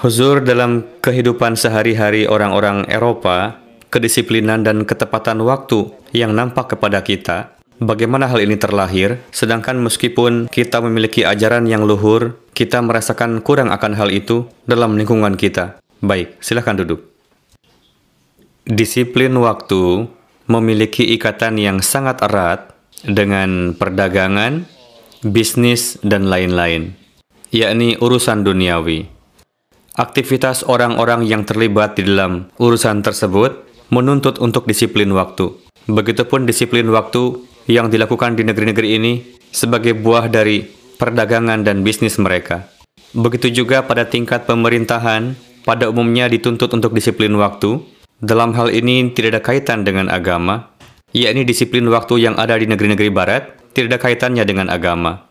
Huzur, dalam kehidupan sehari-hari orang-orang Eropa, kedisiplinan dan ketepatan waktu yang nampak kepada kita, bagaimana hal ini terlahir, sedangkan meskipun kita memiliki ajaran yang luhur, kita merasakan kurang akan hal itu dalam lingkungan kita. Baik, silakan duduk. Disiplin waktu memiliki ikatan yang sangat erat dengan perdagangan, bisnis, dan lain-lain, yakni urusan duniawi. Aktivitas orang-orang yang terlibat di dalam urusan tersebut menuntut untuk disiplin waktu. Begitupun disiplin waktu yang dilakukan di negeri-negeri ini sebagai buah dari perdagangan dan bisnis mereka. Begitu juga pada tingkat pemerintahan, pada umumnya dituntut untuk disiplin waktu. Dalam hal ini tidak ada kaitan dengan agama, yakni disiplin waktu yang ada di negeri-negeri barat tidak ada kaitannya dengan agama.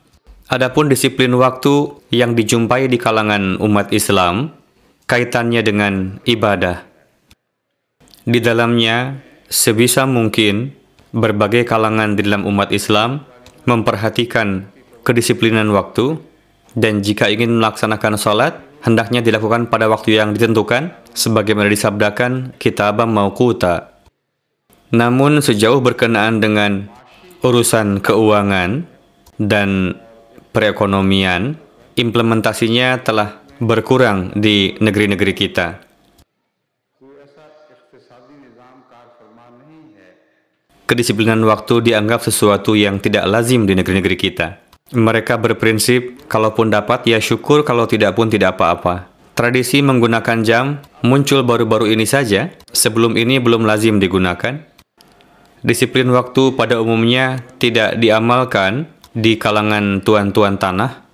Adapun disiplin waktu yang dijumpai di kalangan umat Islam, kaitannya dengan ibadah. Di dalamnya, sebisa mungkin, berbagai kalangan di dalam umat Islam memperhatikan kedisiplinan waktu, dan jika ingin melaksanakan sholat, hendaknya dilakukan pada waktu yang ditentukan, sebagaimana disabdakan, kitabam mauquta. Namun, sejauh berkenaan dengan urusan keuangan dan perekonomian, implementasinya telah berkurang di negeri-negeri kita. Kedisiplinan waktu dianggap sesuatu yang tidak lazim di negeri-negeri kita. Mereka berprinsip, kalaupun dapat ya syukur, kalau tidak pun tidak apa-apa. Tradisi menggunakan jam muncul baru-baru ini saja, sebelum ini belum lazim digunakan. Disiplin waktu pada umumnya tidak diamalkan di kalangan tuan-tuan tanah.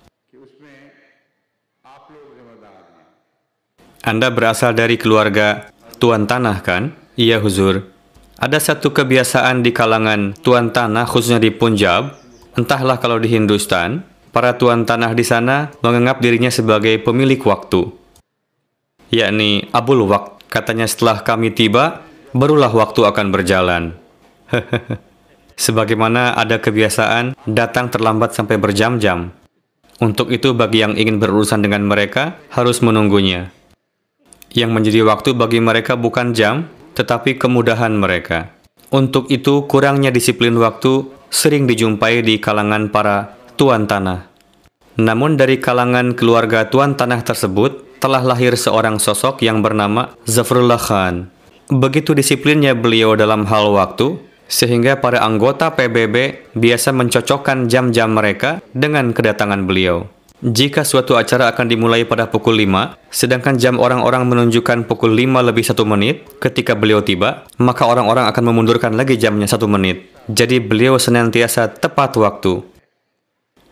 Anda berasal dari keluarga tuan tanah, kan? Iya, Huzur. Ada satu kebiasaan di kalangan tuan tanah, khususnya di Punjab, entahlah kalau di Hindustan, para tuan tanah di sana menganggap dirinya sebagai pemilik waktu, yakni Abul Waqt. Katanya, setelah kami tiba, barulah waktu akan berjalan. Sebagaimana ada kebiasaan datang terlambat sampai berjam-jam. Untuk itu, bagi yang ingin berurusan dengan mereka, harus menunggunya. Yang menjadi waktu bagi mereka bukan jam, tetapi kemudahan mereka. Untuk itu, kurangnya disiplin waktu sering dijumpai di kalangan para tuan tanah. Namun dari kalangan keluarga tuan tanah tersebut, telah lahir seorang sosok yang bernama Zafrullah Khan. Begitu disiplinnya beliau dalam hal waktu, sehingga para anggota PBB biasa mencocokkan jam-jam mereka dengan kedatangan beliau. Jika suatu acara akan dimulai pada pukul 5, sedangkan jam orang-orang menunjukkan pukul 5 lebih 1 menit, ketika beliau tiba, maka orang-orang akan memundurkan lagi jamnya 1 menit. Jadi beliau senantiasa tepat waktu.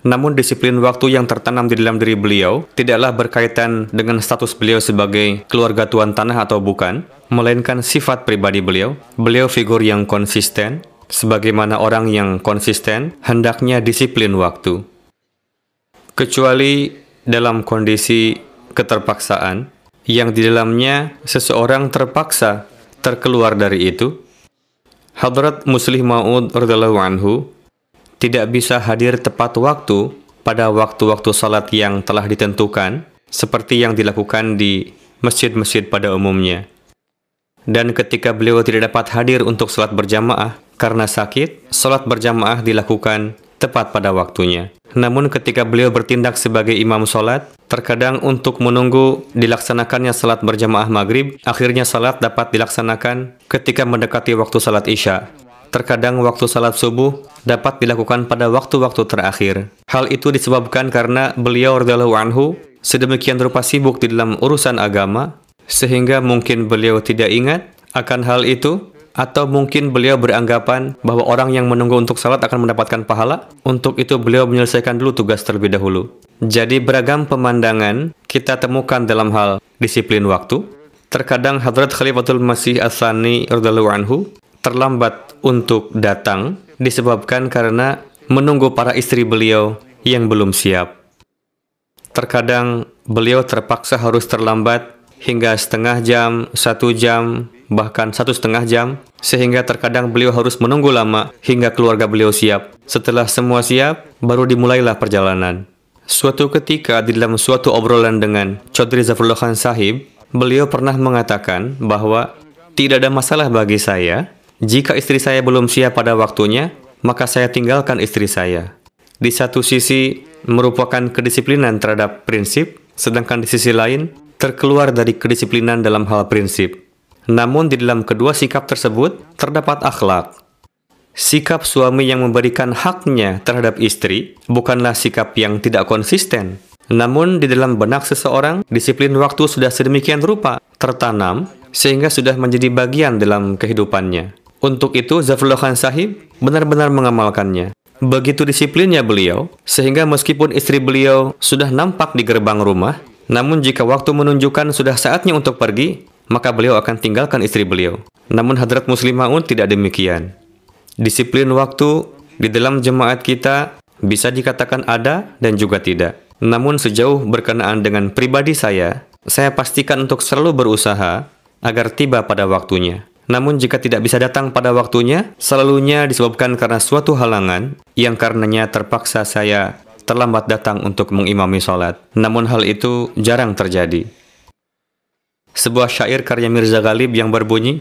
Namun disiplin waktu yang tertanam di dalam diri beliau tidaklah berkaitan dengan status beliau sebagai keluarga tuan tanah atau bukan, melainkan sifat pribadi beliau. Beliau figur yang konsisten, sebagaimana orang yang konsisten hendaknya disiplin waktu. Kecuali dalam kondisi keterpaksaan, yang di dalamnya seseorang terpaksa terkeluar dari itu. Hadrat Muslih Maud radhiyallahu anhu tidak bisa hadir tepat waktu pada waktu-waktu salat yang telah ditentukan, seperti yang dilakukan di masjid-masjid pada umumnya. Dan ketika beliau tidak dapat hadir untuk salat berjamaah karena sakit, salat berjamaah dilakukan tepat pada waktunya. Namun ketika beliau bertindak sebagai imam salat, terkadang untuk menunggu dilaksanakannya salat berjamaah maghrib, akhirnya salat dapat dilaksanakan ketika mendekati waktu salat isya. Terkadang waktu salat subuh dapat dilakukan pada waktu-waktu terakhir. Hal itu disebabkan karena beliau radhiyallahu anhu sedemikian rupa sibuk di dalam urusan agama, sehingga mungkin beliau tidak ingat akan hal itu, atau mungkin beliau beranggapan bahwa orang yang menunggu untuk salat akan mendapatkan pahala. Untuk itu beliau menyelesaikan dulu tugas terlebih dahulu. Jadi beragam pemandangan kita temukan dalam hal disiplin waktu. Terkadang Hadrat Khalifatul Masih Ats-Tsani radhiyallahu anhu terlambat untuk datang disebabkan karena menunggu para istri beliau yang belum siap. Terkadang beliau terpaksa harus terlambat hingga setengah jam, 1 jam, bahkan 1,5 jam, sehingga terkadang beliau harus menunggu lama hingga keluarga beliau siap. Setelah semua siap, baru dimulailah perjalanan. Suatu ketika di dalam suatu obrolan dengan Chaudhry Zafrullah Khan Sahib, beliau pernah mengatakan bahwa tidak ada masalah bagi saya jika istri saya belum siap pada waktunya, maka saya tinggalkan istri saya. Di satu sisi merupakan kedisiplinan terhadap prinsip, sedangkan di sisi lain terkeluar dari kedisiplinan dalam hal prinsip. Namun di dalam kedua sikap tersebut terdapat akhlak. Sikap suami yang memberikan haknya terhadap istri bukanlah sikap yang tidak konsisten. Namun di dalam benak seseorang, disiplin waktu sudah sedemikian rupa tertanam sehingga sudah menjadi bagian dalam kehidupannya. Untuk itu, Zafrullah Khan Sahib benar-benar mengamalkannya. Begitu disiplinnya beliau, sehingga meskipun istri beliau sudah nampak di gerbang rumah, namun jika waktu menunjukkan sudah saatnya untuk pergi, maka beliau akan tinggalkan istri beliau. Namun Hadrat Muslim Ma'ud tidak demikian. Disiplin waktu di dalam jemaat kita bisa dikatakan ada dan juga tidak. Namun sejauh berkenaan dengan pribadi saya pastikan untuk selalu berusaha agar tiba pada waktunya. Namun jika tidak bisa datang pada waktunya, selalunya disebabkan karena suatu halangan yang karenanya terpaksa saya terlambat datang untuk mengimami sholat. Namun hal itu jarang terjadi. Sebuah syair karya Mirza Ghalib yang berbunyi,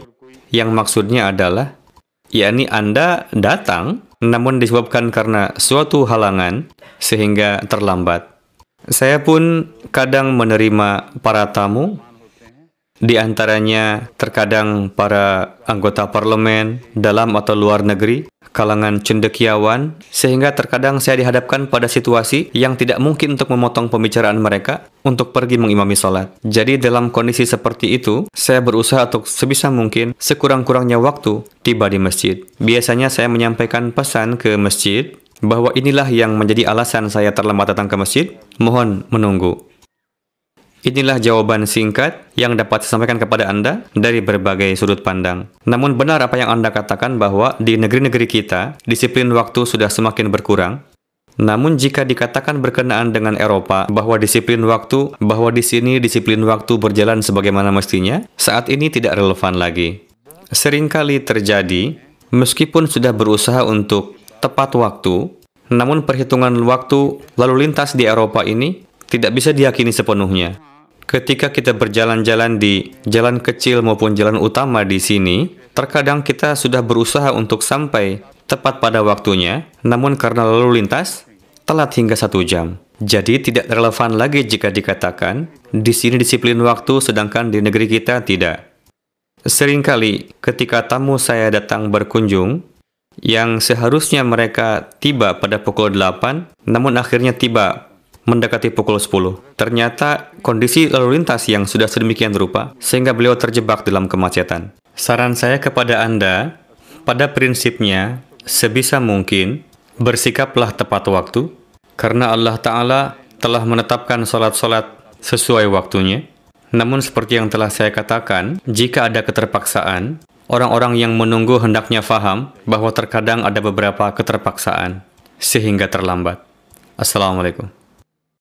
yang maksudnya adalah, yakni Anda datang, namun disebabkan karena suatu halangan, sehingga terlambat. Saya pun kadang menerima para tamu, di antaranya terkadang para anggota parlemen, dalam atau luar negeri, kalangan cendekiawan, sehingga terkadang saya dihadapkan pada situasi yang tidak mungkin untuk memotong pembicaraan mereka untuk pergi mengimami sholat. Jadi dalam kondisi seperti itu, saya berusaha untuk sebisa mungkin sekurang-kurangnya waktu tiba di masjid. Biasanya saya menyampaikan pesan ke masjid bahwa inilah yang menjadi alasan saya terlambat datang ke masjid, mohon menunggu. Inilah jawaban singkat yang dapat disampaikan kepada Anda dari berbagai sudut pandang. Namun benar apa yang Anda katakan bahwa di negeri-negeri kita, disiplin waktu sudah semakin berkurang. Namun jika dikatakan berkenaan dengan Eropa bahwa disiplin waktu, bahwa di sini disiplin waktu berjalan sebagaimana mestinya, saat ini tidak relevan lagi. Seringkali terjadi, meskipun sudah berusaha untuk tepat waktu, namun perhitungan waktu lalu lintas di Eropa ini tidak bisa diyakini sepenuhnya. Ketika kita berjalan-jalan di jalan kecil maupun jalan utama di sini, terkadang kita sudah berusaha untuk sampai tepat pada waktunya, namun karena lalu lintas, telat hingga 1 jam. Jadi tidak relevan lagi jika dikatakan, di sini disiplin waktu sedangkan di negeri kita tidak. Seringkali ketika tamu saya datang berkunjung, yang seharusnya mereka tiba pada pukul 8, namun akhirnya tiba mendekati pukul 10. Ternyata kondisi lalu lintas yang sudah sedemikian rupa sehingga beliau terjebak dalam kemacetan. Saran saya kepada Anda, pada prinsipnya sebisa mungkin bersikaplah tepat waktu karena Allah Ta'ala telah menetapkan sholat-sholat sesuai waktunya. Namun seperti yang telah saya katakan, jika ada keterpaksaan, orang-orang yang menunggu hendaknya faham bahwa terkadang ada beberapa keterpaksaan sehingga terlambat. Assalamualaikum.